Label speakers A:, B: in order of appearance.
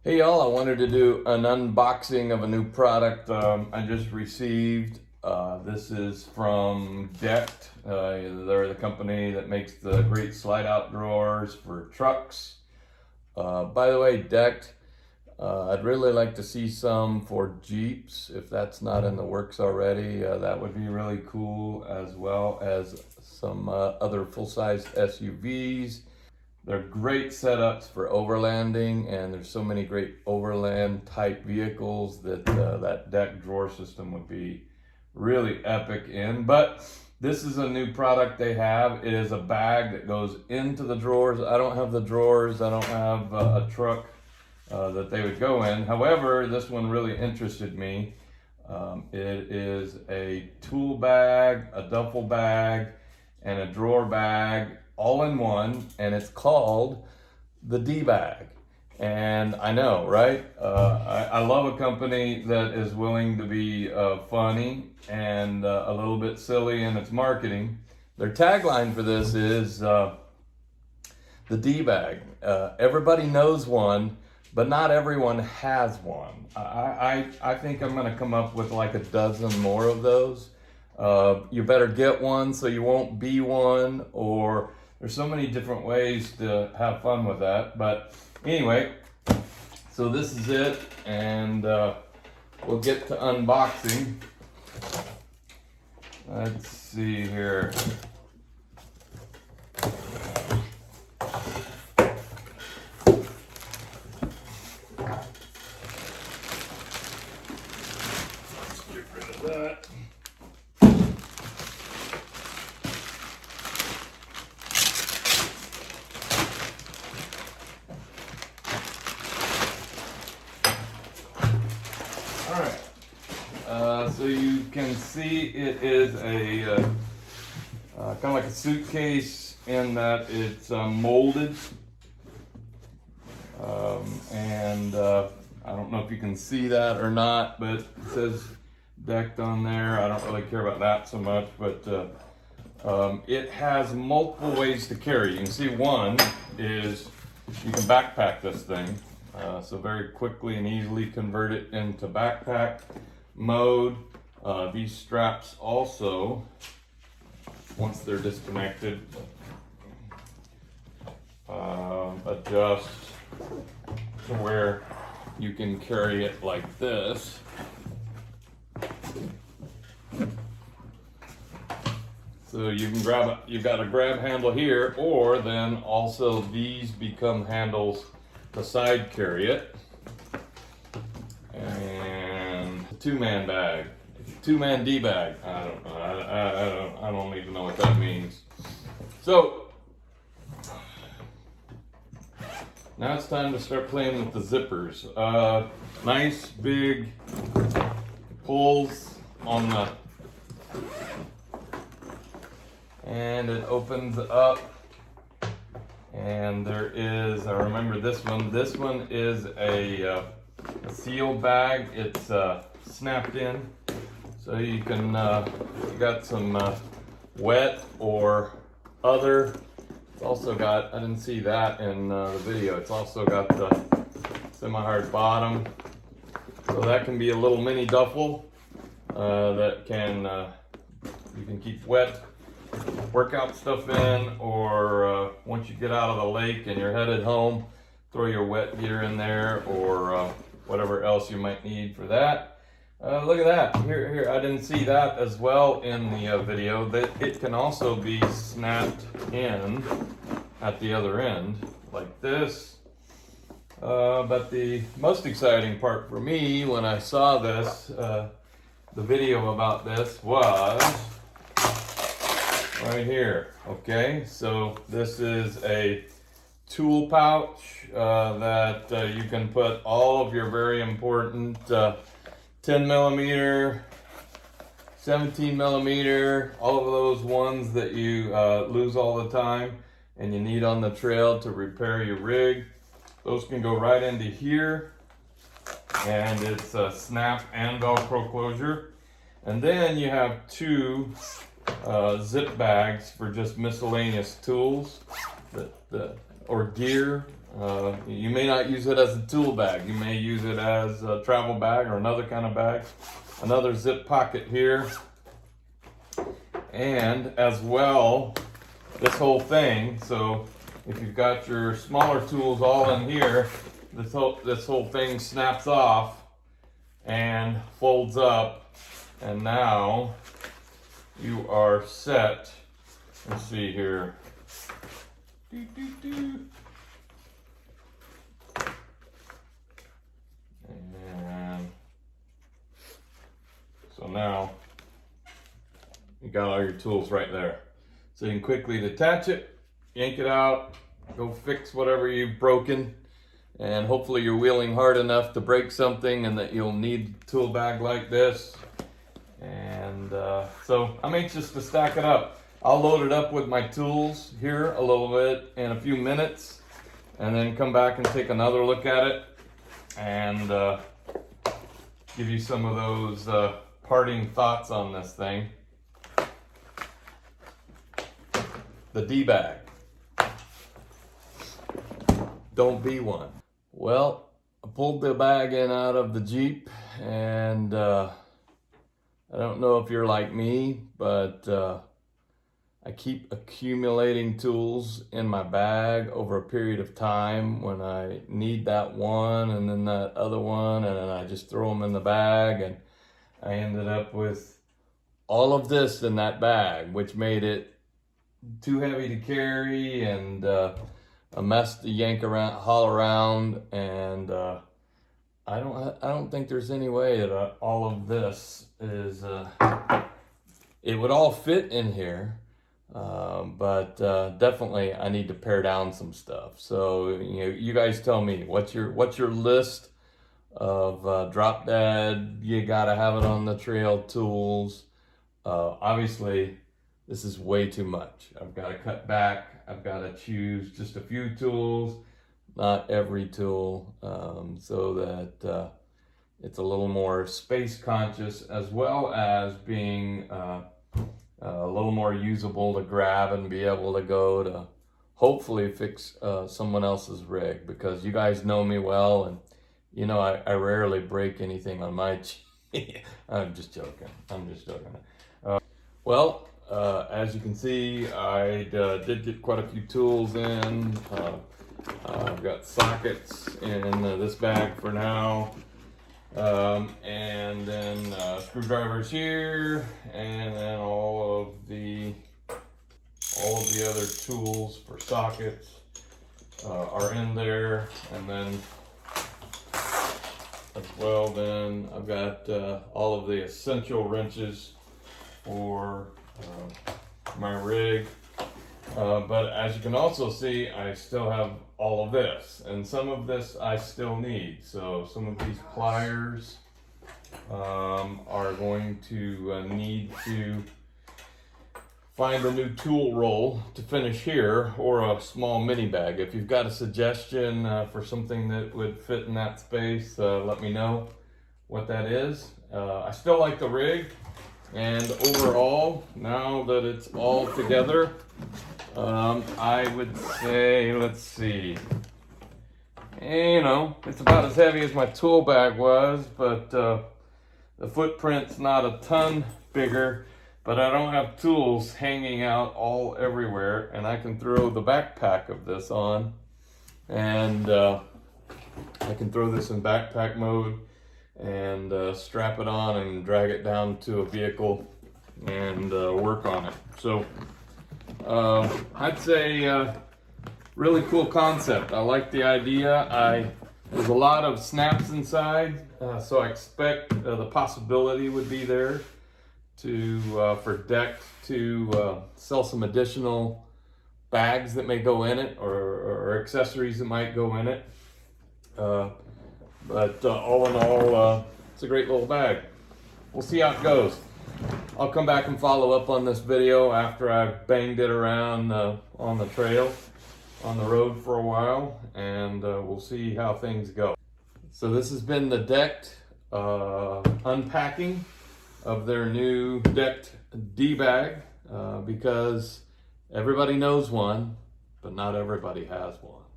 A: Hey y'all, I wanted to do an unboxing of a new product I just received. This is from Decked. They're the company that makes the great slide out drawers for trucks. By the way, Decked, I'd really like to see some for Jeeps. If that's not in the works already, that would be really cool, as well as some other full-size SUVs. They're great setups for overlanding, and there's so many great overland type vehicles that that deck drawer system would be really epic in. But this is a new product they have. It is a bag that goes into the drawers. I don't have the drawers. I don't have a truck that they would go in. However, this one really interested me. It is a tool bag, a duffel bag, and a drawer bag all in one, and it's called the D-Bag. And I know, right? I love a company that is willing to be funny and a little bit silly in its marketing. Their tagline for this is the D-Bag. Everybody knows one, but not everyone has one. I think I'm gonna come up with like a dozen more of those. You better get one so you won't be one, or there's so many different ways to have fun with that. But anyway, so this is it, and we'll get to unboxing. Let's see here. Let's get rid of that. So you can see it is a kind of like a suitcase in that it's molded, and I don't know if you can see that or not, but it says Decked on there. I don't really care about that so much, but it has multiple ways to carry. You can see one is you can backpack this thing, so very quickly and easily convert it into backpack mode. These straps also, once they're disconnected, adjust to where you can carry it like this. So you can grab it, you've got a grab handle here, or then also these become handles to side carry it. And a two-man bag. Two-man D-bag. I don't know. I don't even know what that means. So now it's time to start playing with the zippers. Nice big pulls on the, and it opens up. And there is, I remember this one. This one is a sealed bag. It's snapped in. So you can, you got some wet or other. It's also got, I didn't see that in the video, it's also got the semi-hard bottom. So that can be a little mini duffel that can, you can keep wet workout stuff in, or once you get out of the lake and you're headed home, throw your wet gear in there, or whatever else you might need for that. Look at that. Here, I didn't see that as well in the video. That it can also be snapped in at the other end, like this. But the most exciting part for me when I saw this, the video about this, was right here. Okay, so this is a tool pouch that you can put all of your very important 10 millimeter, 17 millimeter, all of those ones that you lose all the time and you need on the trail to repair your rig. Those can go right into here, and it's a snap and Velcro closure. And then you have two zip bags for just miscellaneous tools or gear You may not use it as a tool bag. You may use it as a travel bag or another kind of bag. Another zip pocket here. And as well, this whole thing, so if you've got your smaller tools all in here, this whole thing snaps off and folds up, and now you are set. Let's see here. And so now you got all your tools right there. So you can quickly detach it, yank it out, go fix whatever you've broken, and hopefully you're wheeling hard enough to break something and that you'll need a tool bag like this. And so I'm anxious to stack it up. I'll load it up with my tools here a little bit in a few minutes, and then come back and take another look at it and give you some of those parting thoughts on this thing. The D-bag. Don't be one. Well, I pulled the bag in out of the Jeep, and I don't know if you're like me, but I keep accumulating tools in my bag over a period of time when I need that one and then that other one, and then I just throw them in the bag, and I ended up with all of this in that bag, which made it too heavy to carry and a mess to yank around, haul around, and I don't think there's any way that all of this is it would all fit in here, but definitely I need to pare down some stuff. So you guys tell me, what's your list of drop dead, you gotta have it on the trail tools? Obviously this is way too much. I've got to cut back. I've got to choose just a few tools, not every tool, so that it's a little more space conscious, as well as being a little more usable to grab and be able to go to hopefully fix someone else's rig, because you guys know me well, and you know I rarely break anything on my I'm just joking. Well, as you can see, I did get quite a few tools in. I've got sockets in this bag for now, and then screwdrivers here, and then all of the other tools for sockets are in there, and then as well, then I've got all of the essential wrenches for my rig, but as you can also see, I still have all of this, and some of this I still need. So some of these pliers are going to need to find a new tool roll to finish here, or a small mini bag. If you've got a suggestion for something that would fit in that space, let me know what that is. I still like the rig. And overall, now that it's all together, I would say, let's see, it's about as heavy as my tool bag was, but the footprint's not a ton bigger, but I don't have tools hanging out all everywhere, and I can throw the backpack of this on, and I can throw this in backpack mode and strap it on and drag it down to a vehicle and work on it. So I'd say really cool concept. I like the idea. There's a lot of snaps inside, so I expect the possibility would be there for Deck to sell some additional bags that may go in it, or accessories that might go in it. But all in all, it's a great little bag. We'll see how it goes. I'll come back and follow up on this video after I've banged it around on the trail, on the road for a while, and we'll see how things go. So this has been the Decked unpacking of their new Decked D-bag, because everybody knows one, but not everybody has one.